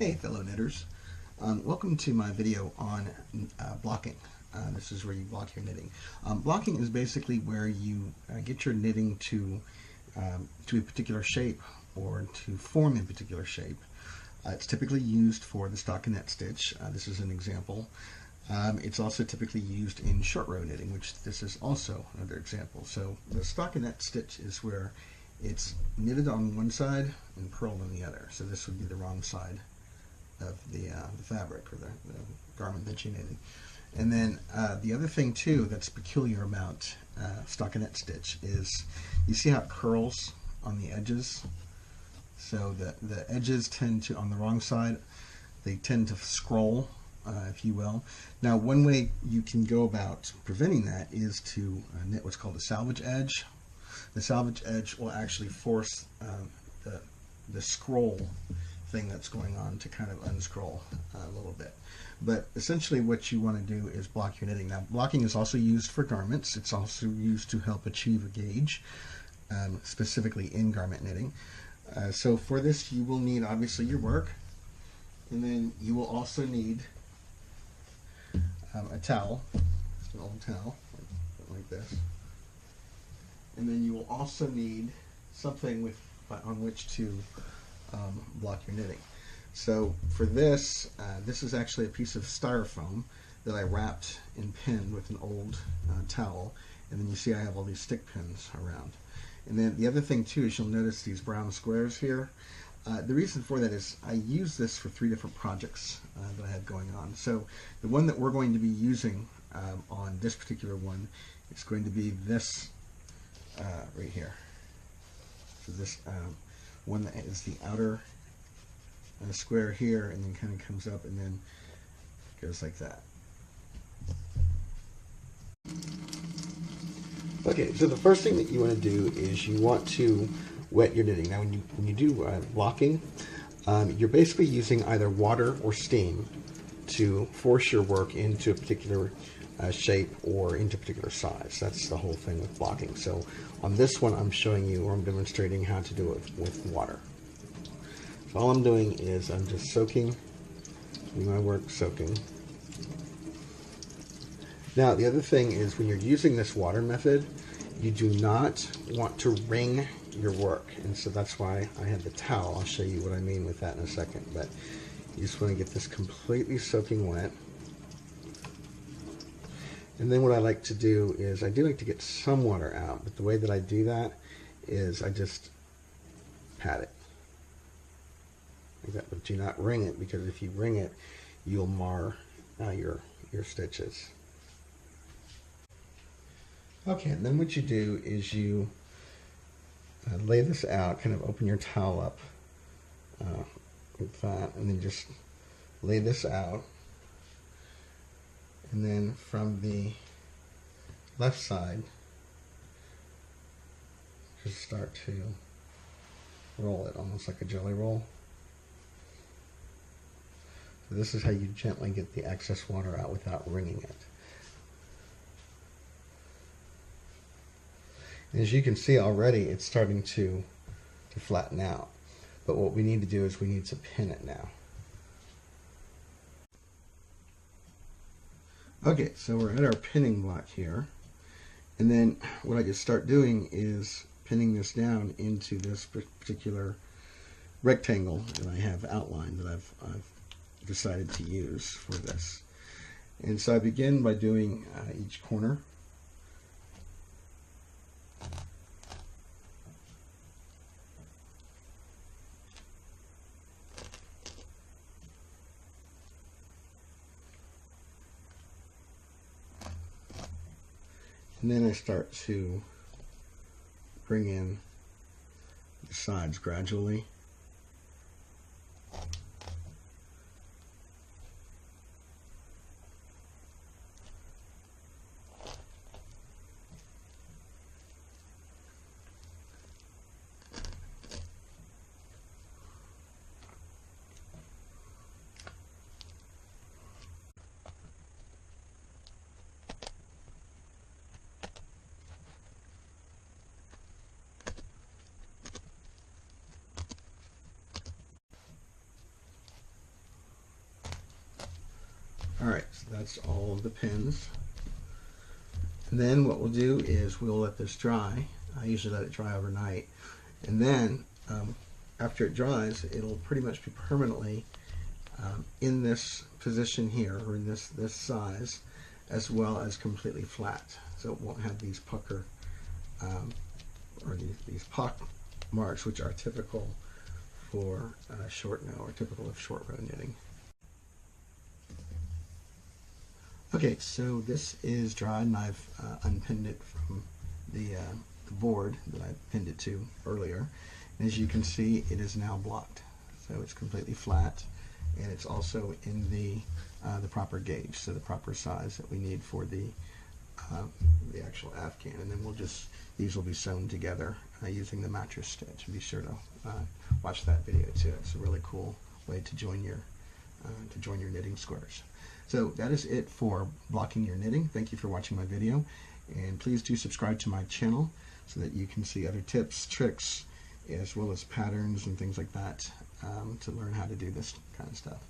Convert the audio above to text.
Hey fellow knitters, welcome to my video on blocking. This is where you block your knitting. Blocking is basically where you get your knitting to a particular shape or to form a particular shape. It's typically used for the stockinette stitch. This is an example. It's also typically used in short row knitting, which this is also another example. So the stockinette stitch is where it's knitted on one side and purled on the other. So this would be the wrong side of the fabric or the garment that you're knitting. And then the other thing too that's peculiar about stockinette stitch is you see how it curls on the edges. So the edges tend to, on the wrong side, they tend to scroll, if you will. Now one way you can go about preventing that is to knit what's called a salvage edge. The salvage edge will actually force the scroll thing that's going on to kind of unscroll a little bit. But essentially what you want to do is block your knitting. Now blocking is also used for garments. It's also used to help achieve a gauge, specifically in garment knitting. So for this you will need obviously your work, and then you will also need a towel, just an old towel like this, and then you will also need something on which to block your knitting. So for this, this is actually a piece of styrofoam that I wrapped and pinned with an old towel, and then you see I have all these stick pins around. And then the other thing too is you'll notice these brown squares here. The reason for that is I use this for 3 different projects that I have going on. So the one that we're going to be using on this particular one is going to be this right here. So this one that is the outer square here, and then kind of comes up and then goes like that. Okay, so the first thing that you want to do is you want to wet your knitting. Now when you do blocking, you're basically using either water or steam to force your work into a particular shape or into a particular size. That's the whole thing with blocking. So on this one I'm showing you, or I'm demonstrating how to do it with water. So all I'm doing is I'm just soaking my work, soaking. Now the other thing is when you're using this water method, you do not want to wring your work, and so that's why I have the towel. I'll show you what I mean with that in a second, but you just want to get this completely soaking wet. And then what I like to do is I do like to get some water out, but the way that I do that is I just pat it like that, but do not wring it, because if you wring it you'll mar your stitches. Okay, and then what you do is you lay this out, kind of open your towel up like that, and then just lay this out. And then from the left side, just start to roll it almost like a jelly roll. So this is how you gently get the excess water out without wringing it. And as you can see already, it's starting to flatten out. But what we need to do is we need to pin it now. Okay, so we're at our pinning block here, and then what I just start doing is pinning this down into this particular rectangle that I have outlined, that I've decided to use for this. And so I begin by doing each corner. And then I start to bring in the sides gradually. that's all of the pins. And then what we'll do is we'll let this dry. I usually let it dry overnight. And then after it dries, it'll pretty much be permanently in this position here, or in this size, as well as completely flat. So it won't have these pucker or these pock marks, which are typical for short row, or typical of short row knitting. Okay, so this is dried, and I've unpinned it from the board that I pinned it to earlier. And as you can see, it is now blocked. So it's completely flat, and it's also in the proper gauge, so the proper size that we need for the actual afghan. And then these will be sewn together using the mattress stitch. And be sure to watch that video too. It's a really cool way to join your knitting squares. So that is it for blocking your knitting. Thank you for watching my video, and please do subscribe to my channel so that you can see other tips, tricks, as well as patterns and things like that to learn how to do this kind of stuff.